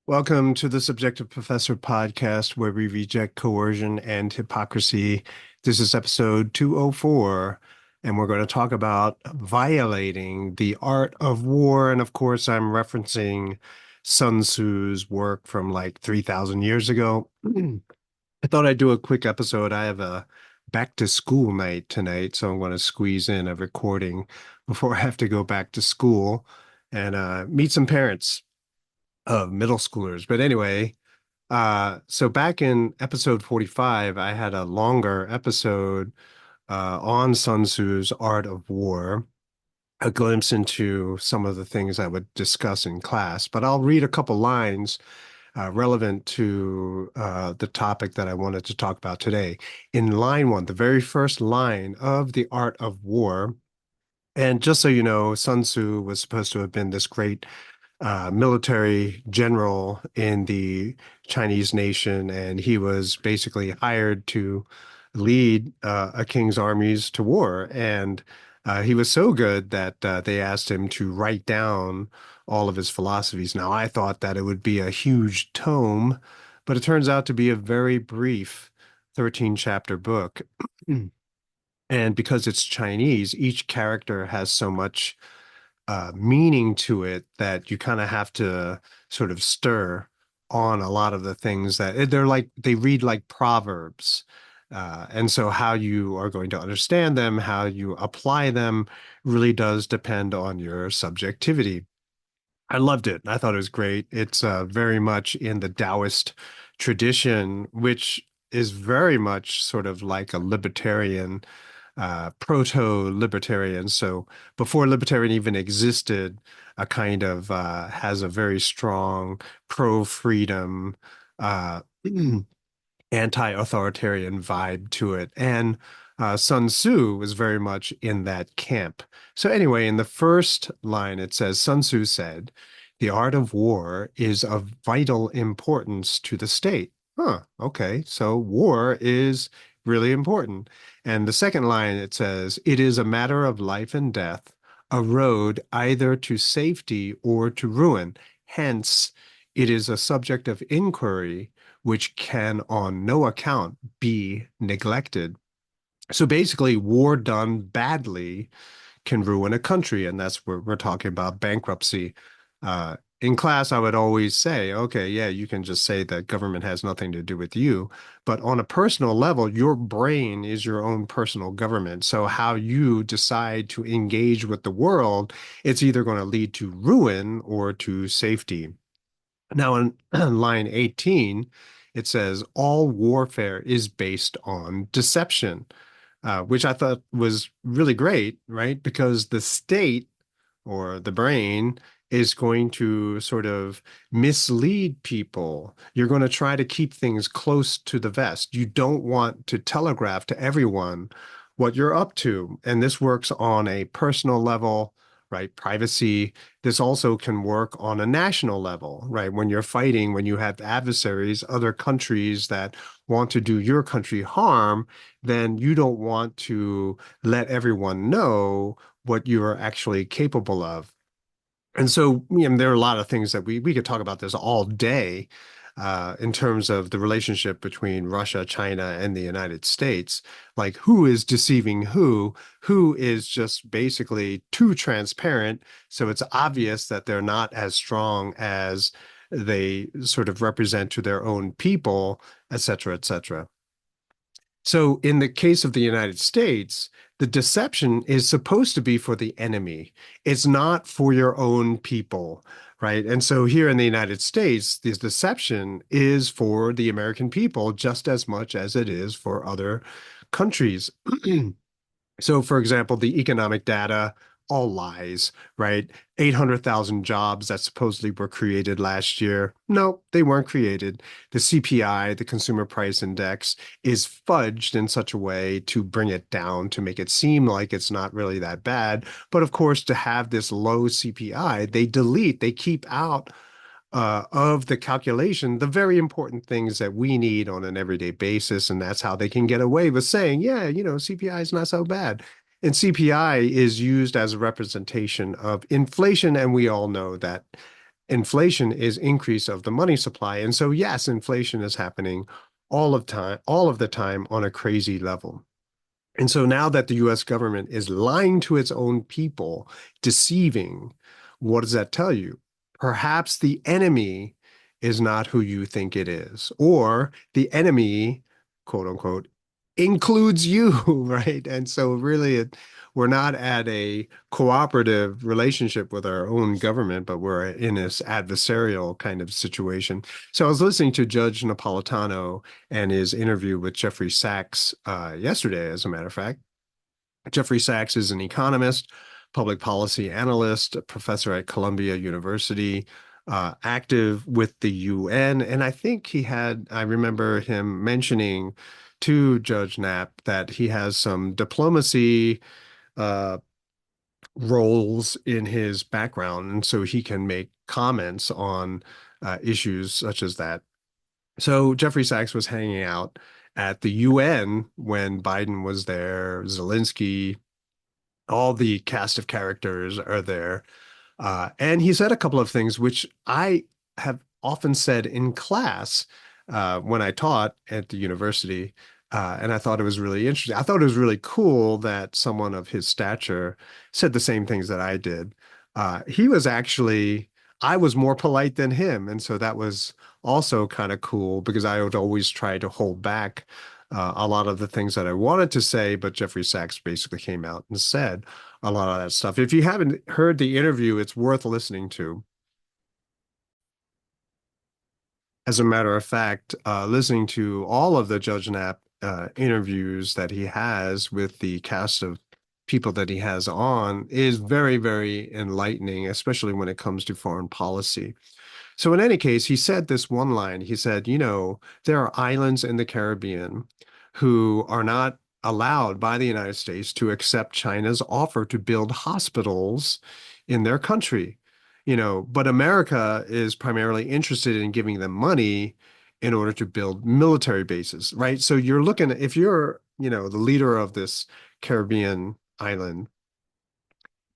Welcome to the Subjective Professor podcast, where we reject coercion and hypocrisy. This is episode 204, and we're going to talk about violating the art of war. And of course, I'm referencing Sun Tzu's work from like 3,000 years ago. I thought I'd do a quick episode. I have a back to school night tonight, so I'm going to squeeze in a recording before I have to go back to school and meet some parents of middle schoolers. But anyway, so back in episode 45, I had a longer episode on Sun Tzu's Art of War, a glimpse into some of the things I would discuss in class. But I'll read a couple lines relevant to the topic that I wanted to talk about today. In line one, the very first line of the Art of War, and just so you know, Sun Tzu was supposed to have been this great military general in the Chinese nation, and he was basically hired to lead a king's armies to war. And he was so good that they asked him to write down all of his philosophies. Now, I thought that it would be a huge tome, but it turns out to be a very brief 13 chapter book. And because it's Chinese, each character has so much meaning to it that you kind of have to sort of stir on a lot of the things that they're like, they read like proverbs. And so how you are going to understand them, how you apply them really does depend on your subjectivity. I loved it. I thought it was great. It's very much in the Taoist tradition, which is very much sort of like a libertarian proto-libertarian. So before libertarian even existed, a kind of has a very strong pro-freedom, uh, anti-authoritarian vibe to it. And Sun Tzu was very much in that camp. So anyway, in the first line, it says, Sun Tzu said, the art of war is of vital importance to the state. Huh, okay. So war is really important. And the second line, it says, it is a matter of life and death, a road either to safety or to ruin. Hence, it is a subject of inquiry which can on no account be neglected. So basically, war done badly can ruin a country, and that's where we're talking about bankruptcy. In class, I would always say, okay, yeah, you can just say that government has nothing to do with you. But on a personal level, your brain is your own personal government. So how you decide to engage with the world, it's either going to lead to ruin or to safety. Now, in line 18, it says, all warfare is based on deception, which I thought was really great, right? Because the state or the brain is going to sort of mislead people. You're going to try to keep things close to the vest. You don't want to telegraph to everyone what you're up to. And this works on a personal level, right? Privacy. This also can work on a national level, right? When you're fighting, when you have adversaries, other countries that want to do your country harm, then you don't want to let everyone know what you are actually capable of. And so, there are a lot of things that we could talk about this all day in terms of the relationship between Russia, China, and the United States. Like who is deceiving who is just basically too transparent. So it's obvious that they're not as strong as they sort of represent to their own people, et cetera, et cetera. So in the case of the United States, the deception is supposed to be for the enemy. It's not for your own people, right? And so here in the United States, this deception is for the American people just as much as it is for other countries. So, for example, the economic data, all lies, right? 800,000 jobs that supposedly were created last year. No, they weren't created. The CPI, the Consumer Price Index, is fudged in such a way to bring it down, to make it seem like it's not really that bad. But of course, to have this low CPI, they keep out of the calculation the very important things that we need on an everyday basis. And that's how they can get away with saying, yeah, CPI is not so bad. And CPI is used as a representation of inflation. And we all know that Inflation is increase of the money supply. And so, yes, inflation is happening all of the time on a crazy level. And so now that the US government is lying to its own people, deceiving, what does that tell you? Perhaps the enemy is not who you think it is, or the enemy, quote unquote, includes you, right? And so really we're not at a cooperative relationship with our own government, but we're in this adversarial kind of situation. So I was listening to Judge Napolitano and his interview with Jeffrey Sachs yesterday, as a matter of fact. Jeffrey Sachs is an economist, public policy analyst, a professor at Columbia University, active with the UN. And I think I remember him mentioning to Judge Knapp that he has some diplomacy uh, roles in his background, and so he can make comments on issues such as that. So Jeffrey Sachs was hanging out at the UN when Biden was there, Zelensky, all the cast of characters are there. And he said a couple of things which I have often said in class when I taught at the university. And I thought it was really interesting. I thought it was really cool that someone of his stature said the same things that I did. He was actually, I was more polite than him. And so that was also kind of cool because I would always try to hold back a lot of the things that I wanted to say, but Jeffrey Sachs basically came out and said a lot of that stuff. If you haven't heard the interview, it's worth listening to. As a matter of fact, listening to all of the Judge Knapp interviews that he has with the cast of people that he has on is very, very enlightening, especially when it comes to foreign policy. So, in any case, he said this one line. He said, there are islands in the Caribbean who are not allowed by the United States to accept China's offer to build hospitals in their country. But America is primarily interested in giving them money in order to build military bases, right? So you're looking, if you're, the leader of this Caribbean island,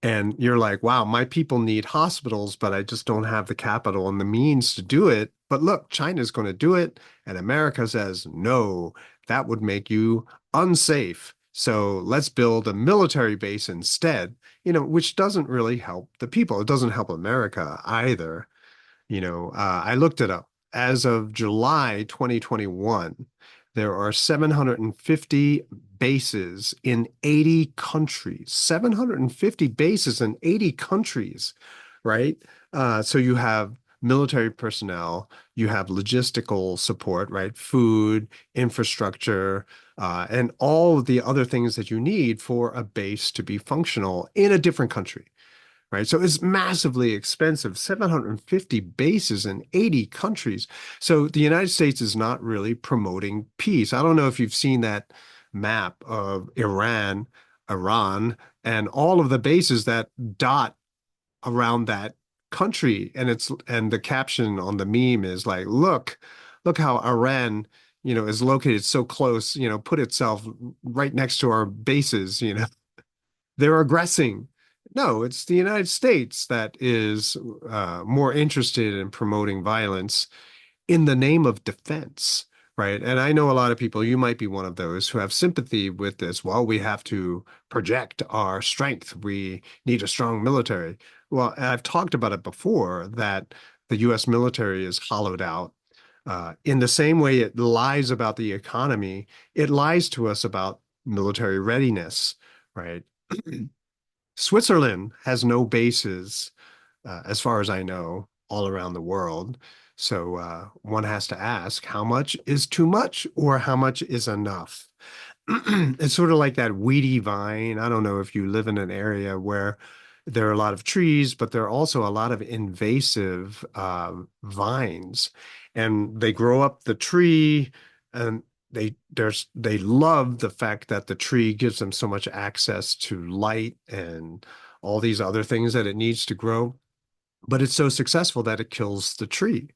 and you're like, wow, my people need hospitals, but I just don't have the capital and the means to do it. But look, China's going to do it. And America says, no, that would make you unsafe. So let's build a military base instead, which doesn't really help the people. It doesn't help America either. I looked it up. As of July 2021, there are 750 bases in 80 countries. 750 bases in 80 countries, right? So you have military personnel, you have logistical support, right? Food, infrastructure, and all of the other things that you need for a base to be functional in a different country, right? So it's massively expensive, 750 bases in 80 countries. So the United States is not really promoting peace. I don't know if you've seen that map of Iran, and all of the bases that dot around that country. And the caption on the meme is like, look how Iran, is located so close, put itself right next to our bases. They're aggressing. No, it's the United States that is more interested in promoting violence in the name of defense, right? And I know a lot of people, you might be one of those who have sympathy with this. Well, we have to project our strength. We need a strong military. Well, I've talked about it before that the US military is hollowed out. In the same way it lies about the economy, it lies to us about military readiness, right? Switzerland has no bases, as far as I know, all around the world. So one has to ask, how much is too much or how much is enough? It's sort of like that weedy vine. I don't know if you live in an area where there are a lot of trees, but there are also a lot of invasive vines, and they grow up the tree, and they love the fact that the tree gives them so much access to light and all these other things that it needs to grow, but it's so successful that it kills the tree.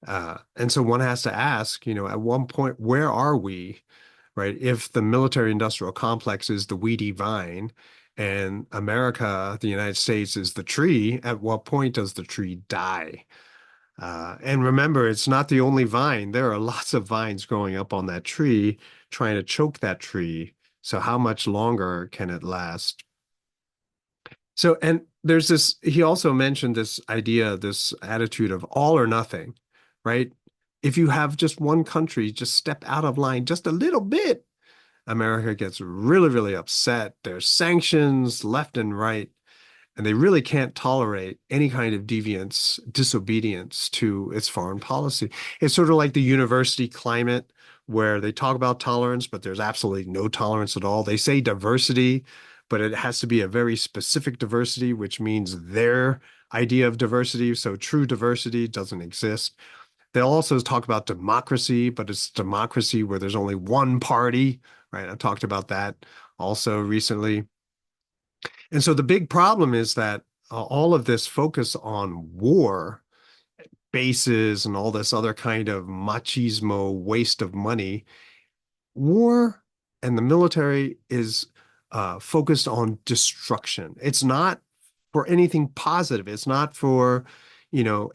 And so one has to ask, at one point, where are we, right? If the military industrial complex is the weedy vine And America, the United States, is the tree. At what point does the tree die? And remember, it's not the only vine. There are lots of vines growing up on that tree, trying to choke that tree. So how much longer can it last? So, and there's this, he also mentioned this idea, this attitude of all or nothing, right? If you have just one country, just step out of line just a little bit, America gets really, really upset. There's sanctions left and right, and they really can't tolerate any kind of deviance, disobedience to its foreign policy. It's sort of like the university climate where they talk about tolerance, but there's absolutely no tolerance at all. They say diversity, but it has to be a very specific diversity, which means their idea of diversity. So true diversity doesn't exist. They'll also talk about democracy, but it's democracy where there's only one party, right? I talked about that also recently. And so the big problem is that all of this focus on war, bases, and all this other kind of machismo waste of money, war and the military is focused on destruction. It's not for anything positive. It's not for,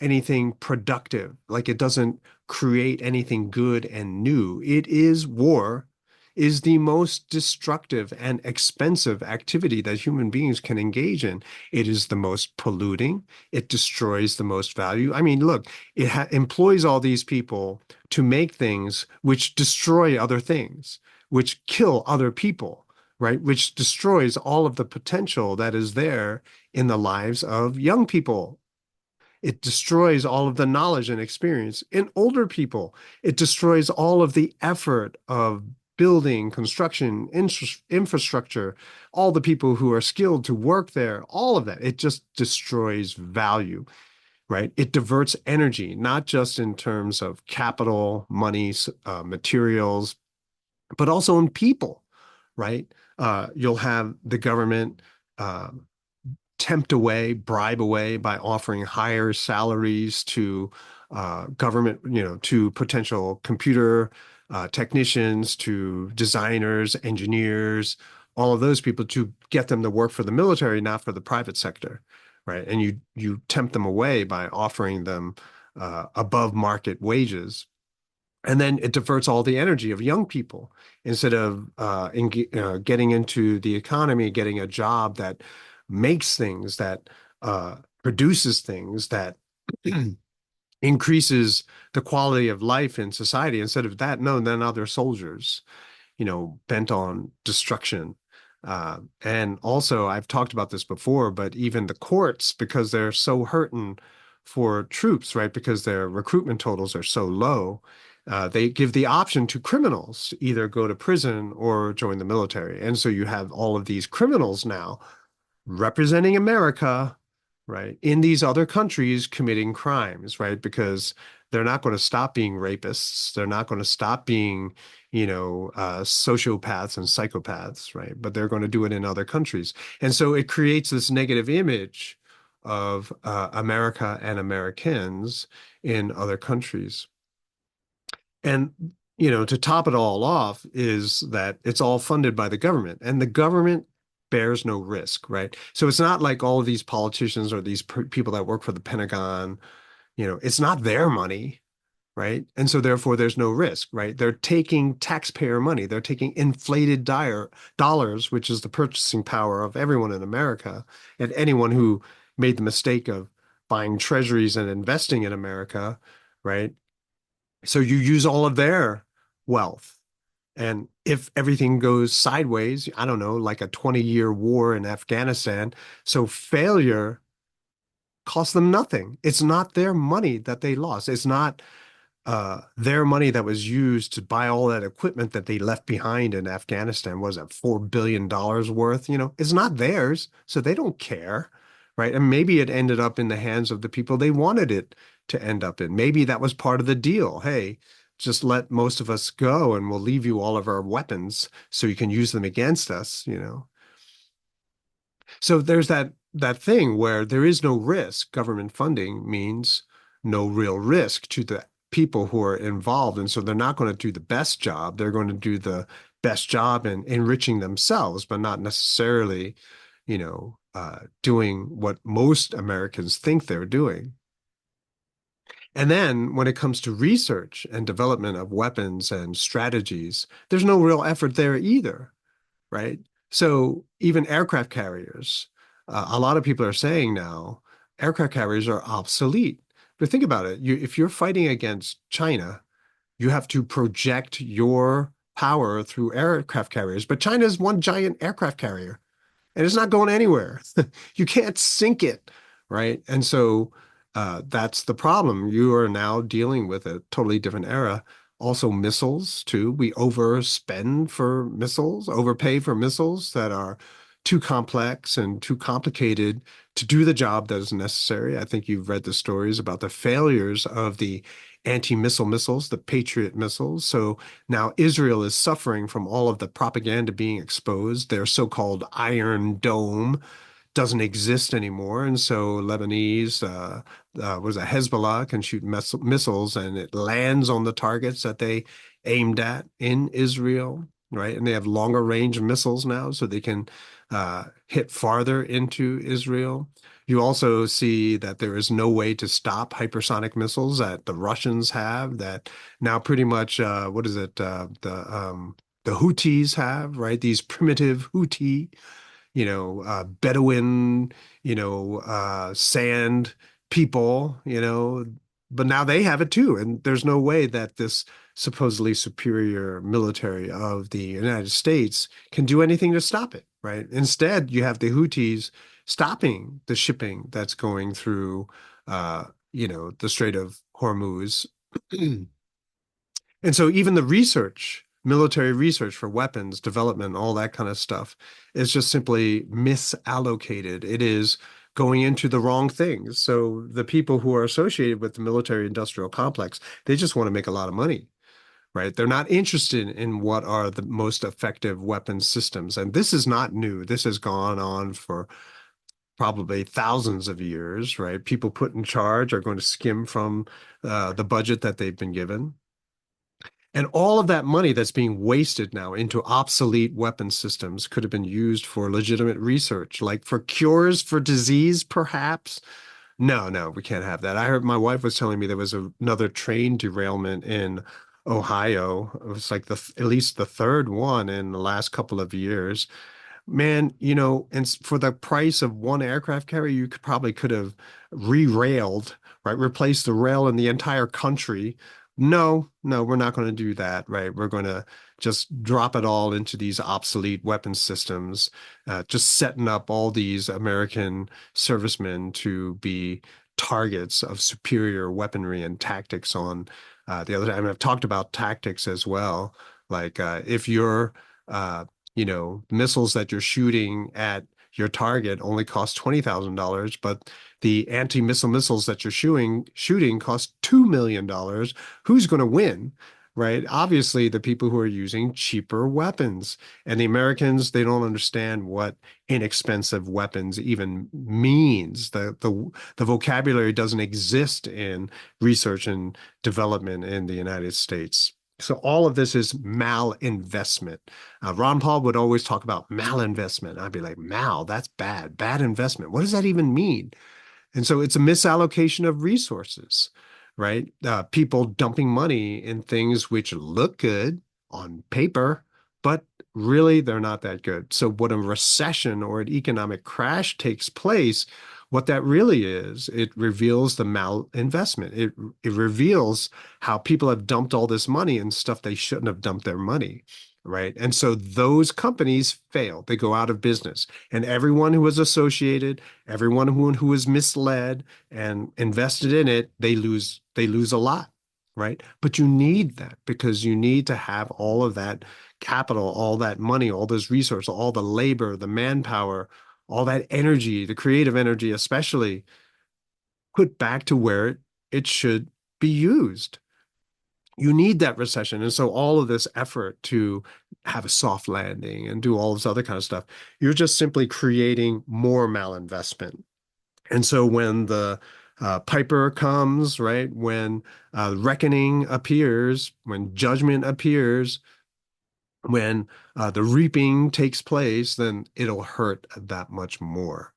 anything productive. Like it doesn't create anything good and new. It is war is the most destructive and expensive activity that human beings can engage in. It is the most polluting. It destroys the most value. I mean, look, it employs all these people to make things which destroy other things, which kill other people, right? Which destroys all of the potential that is there in the lives of young people. It destroys all of the knowledge and experience in older people. It destroys all of the effort of building, construction, infrastructure, all the people who are skilled to work there, all of that. It just destroys value, right? It diverts energy, not just in terms of capital, money, materials, but also in people, right? You'll have the government tempt away, bribe away by offering higher salaries to government, to potential computer technicians, to designers, engineers, all of those people to get them to work for the military, not for the private sector, right? And you tempt them away by offering them above market wages. And then it diverts all the energy of young people instead of getting into the economy, getting a job that makes things, that produces things, that increases the quality of life in society. Instead of that, no, then other soldiers, bent on destruction. And also, I've talked about this before, but even the courts, because they're so hurting for troops, right? Because their recruitment totals are so low, they give the option to criminals to either go to prison or join the military. And so you have all of these criminals now representing America, right, in these other countries committing crimes, right? Because they're not going to stop being rapists. They're not going to stop being, sociopaths and psychopaths, right? But they're going to do it in other countries. And so it creates this negative image of America and Americans in other countries. And, to top it all off is that it's all funded by the government, and the government bears no risk, right? So it's not like all of these politicians or these people that work for the Pentagon, it's not their money, right? And so therefore there's no risk, right? They're taking taxpayer money. They're taking inflated dollars, which is the purchasing power of everyone in America, and anyone who made the mistake of buying treasuries and investing in America, right? So you use all of their wealth. And if everything goes sideways, I don't know, like a 20-year war in Afghanistan, so failure cost them nothing. It's not their money that they lost. It's not their money that was used to buy all that equipment that they left behind in Afghanistan. Was it $4 billion worth? It's not theirs, so they don't care, right? And maybe it ended up in the hands of the people they wanted it to end up in. Maybe that was part of the deal. Hey, just let most of us go and we'll leave you all of our weapons so you can use them against us. So there's that thing where there is no risk. Government funding means no real risk to the people who are involved. And so they're not going to do the best job. They're going to do the best job in enriching themselves, but not necessarily, doing what most Americans think they're doing. And then when it comes to research and development of weapons and strategies, there's no real effort there either, right? So even aircraft carriers, a lot of people are saying now, aircraft carriers are obsolete. But think about it. If you're fighting against China, you have to project your power through aircraft carriers. But China is one giant aircraft carrier and it's not going anywhere. You can't sink it, right? And so that's the problem. You are now dealing with a totally different era. Also, missiles too. We overspend for missiles, overpay for missiles that are too complex and too complicated to do the job that is necessary. I think you've read the stories about the failures of the anti-missile missiles, the Patriot missiles. So now Israel is suffering from all of the propaganda being exposed. Their so-called Iron Dome doesn't exist anymore. And so Lebanese, was a Hezbollah can shoot missiles and it lands on the targets that they aimed at in Israel, right? And they have longer range missiles now, so they can hit farther into Israel. You also see that there is no way to stop hypersonic missiles that the Russians have that now pretty much, what is it, the Houthis have, right? These primitive Houthi Bedouin, sand people, but now they have it too. And there's no way that this supposedly superior military of the United States can do anything to stop it, right? Instead, you have the Houthis stopping the shipping that's going through, the Strait of Hormuz. And so even the research, military research for weapons development, all that kind of stuff is just simply misallocated. It is going into the wrong things. So the people who are associated with the military industrial complex, they just want to make a lot of money, right? They're not interested in what are the most effective weapons systems. And this is not new. This has gone on for probably thousands of years, right? People put in charge are going to skim from the budget that they've been given. And all of that money that's being wasted now into obsolete weapon systems could have been used for legitimate research, like for cures for disease, perhaps. No, no, we can't have that. I heard my wife was telling me there was another train derailment in Ohio. It was like at least the third one in the last couple of years. Man, and for the price of one aircraft carrier, you could have re-railed, right? Replaced the rail in the entire country. No, no, we're not going to do that, right? We're going to just drop it all into these obsolete weapon systems, just setting up all these American servicemen to be targets of superior weaponry and tactics on the other time. I've talked about tactics as well. Like if you're missiles that you're shooting at your target only cost $20,000, but the anti-missile missiles that you're shooting cost $2 million. Who's going to win? Right? Obviously, the people who are using cheaper weapons. And the Americans, they don't understand what inexpensive weapons even means. The vocabulary doesn't exist in research and development in the United States. So all of this is malinvestment. Ron Paul would always talk about malinvestment. I'd be like, that's bad, bad investment. What does that even mean? And so it's a misallocation of resources, right? People dumping money in things which look good on paper, but really they're not that good. So when a recession or an economic crash takes place, what that really is, it reveals the malinvestment. It reveals how people have dumped all this money in stuff they shouldn't have dumped their money, right? And so those companies fail. They go out of business. And everyone who was associated, everyone who was misled and invested in it, they lose a lot, right? But you need that because you need to have all of that capital, all that money, all those resources, all the labor, the manpower, all that energy, the creative energy especially, put back to where it should be used. You need that recession. And so all of this effort to have a soft landing and do all this other kind of stuff, you're just simply creating more malinvestment. And so when the Piper comes, right, when reckoning appears, when judgment appears, when the reaping takes place, then it'll hurt that much more.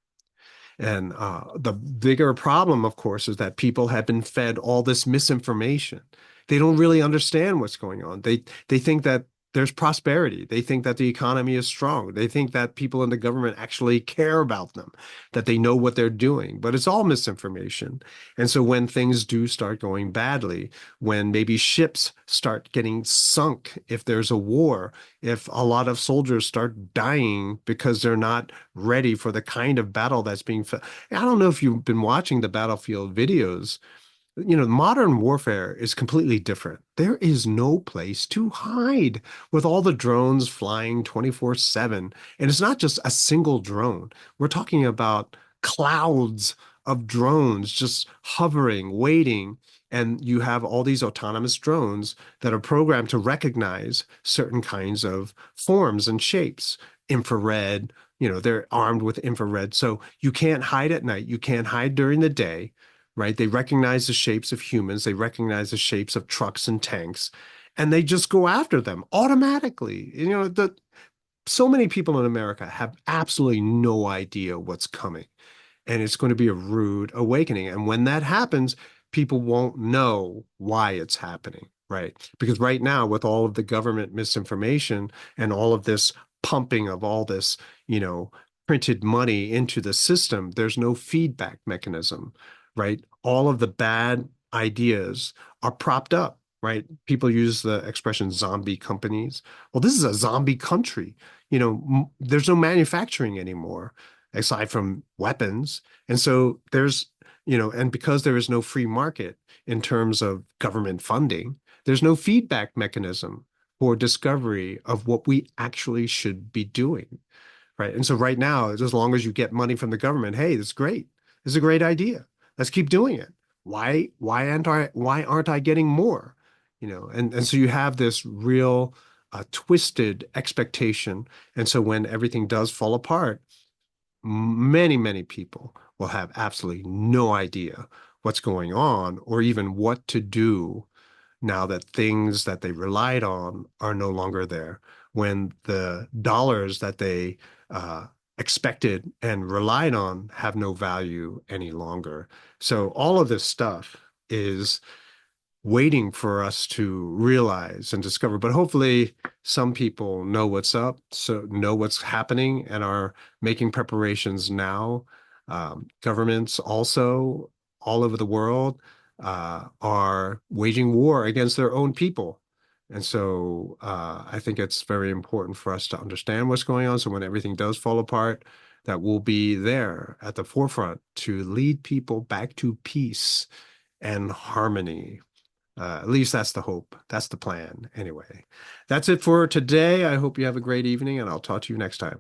And the bigger problem, of course, is that people have been fed all this misinformation. They don't really understand what's going on. They think that there's prosperity. They think that the economy is strong. They think that people in the government actually care about them, that they know what they're doing. But it's all misinformation. And so when things do start going badly, when maybe ships start getting sunk, if there's a war, if a lot of soldiers start dying because they're not ready for the kind of battle that's being fought. I don't know if you've been watching the battlefield videos. Modern warfare is completely different. There is no place to hide with all the drones flying 24/7. And it's not just a single drone. We're talking about clouds of drones just hovering, waiting. And you have all these autonomous drones that are programmed to recognize certain kinds of forms and shapes. Infrared, they're armed with infrared. So you can't hide at night. You can't hide during the day, right? They recognize the shapes of humans, they recognize the shapes of trucks and tanks, and they just go after them automatically. So many people in America have absolutely no idea what's coming, and it's going to be a rude awakening. And when that happens, people won't know why it's happening, right? Because right now, with all of the government misinformation and all of this pumping of all this, you know, printed money into the system, there's no feedback mechanism, right? All of the bad ideas are propped up, right? People use the expression zombie companies. Well, this is a zombie country. There's no manufacturing anymore aside from weapons. And so and because there is no free market in terms of government funding, there's no feedback mechanism for discovery of what we actually should be doing. Right. And so right now, as long as you get money from the government, hey, this is great. This is a great idea. Let's keep doing it. Why aren't I getting more? And so you have this real twisted expectation. And so when everything does fall apart, many, many people will have absolutely no idea what's going on or even what to do now that things that they relied on are no longer there. When the dollars that they expected and relied on have no value any longer. So all of this stuff is waiting for us to realize and discover. But hopefully, some people know what's up, so know what's happening, and are making preparations now. Governments also all over the world are waging war against their own people. And so I think it's very important for us to understand what's going on. So when everything does fall apart, that we'll be there at the forefront to lead people back to peace and harmony. At least that's the hope. That's the plan. Anyway, that's it for today. I hope you have a great evening, and I'll talk to you next time.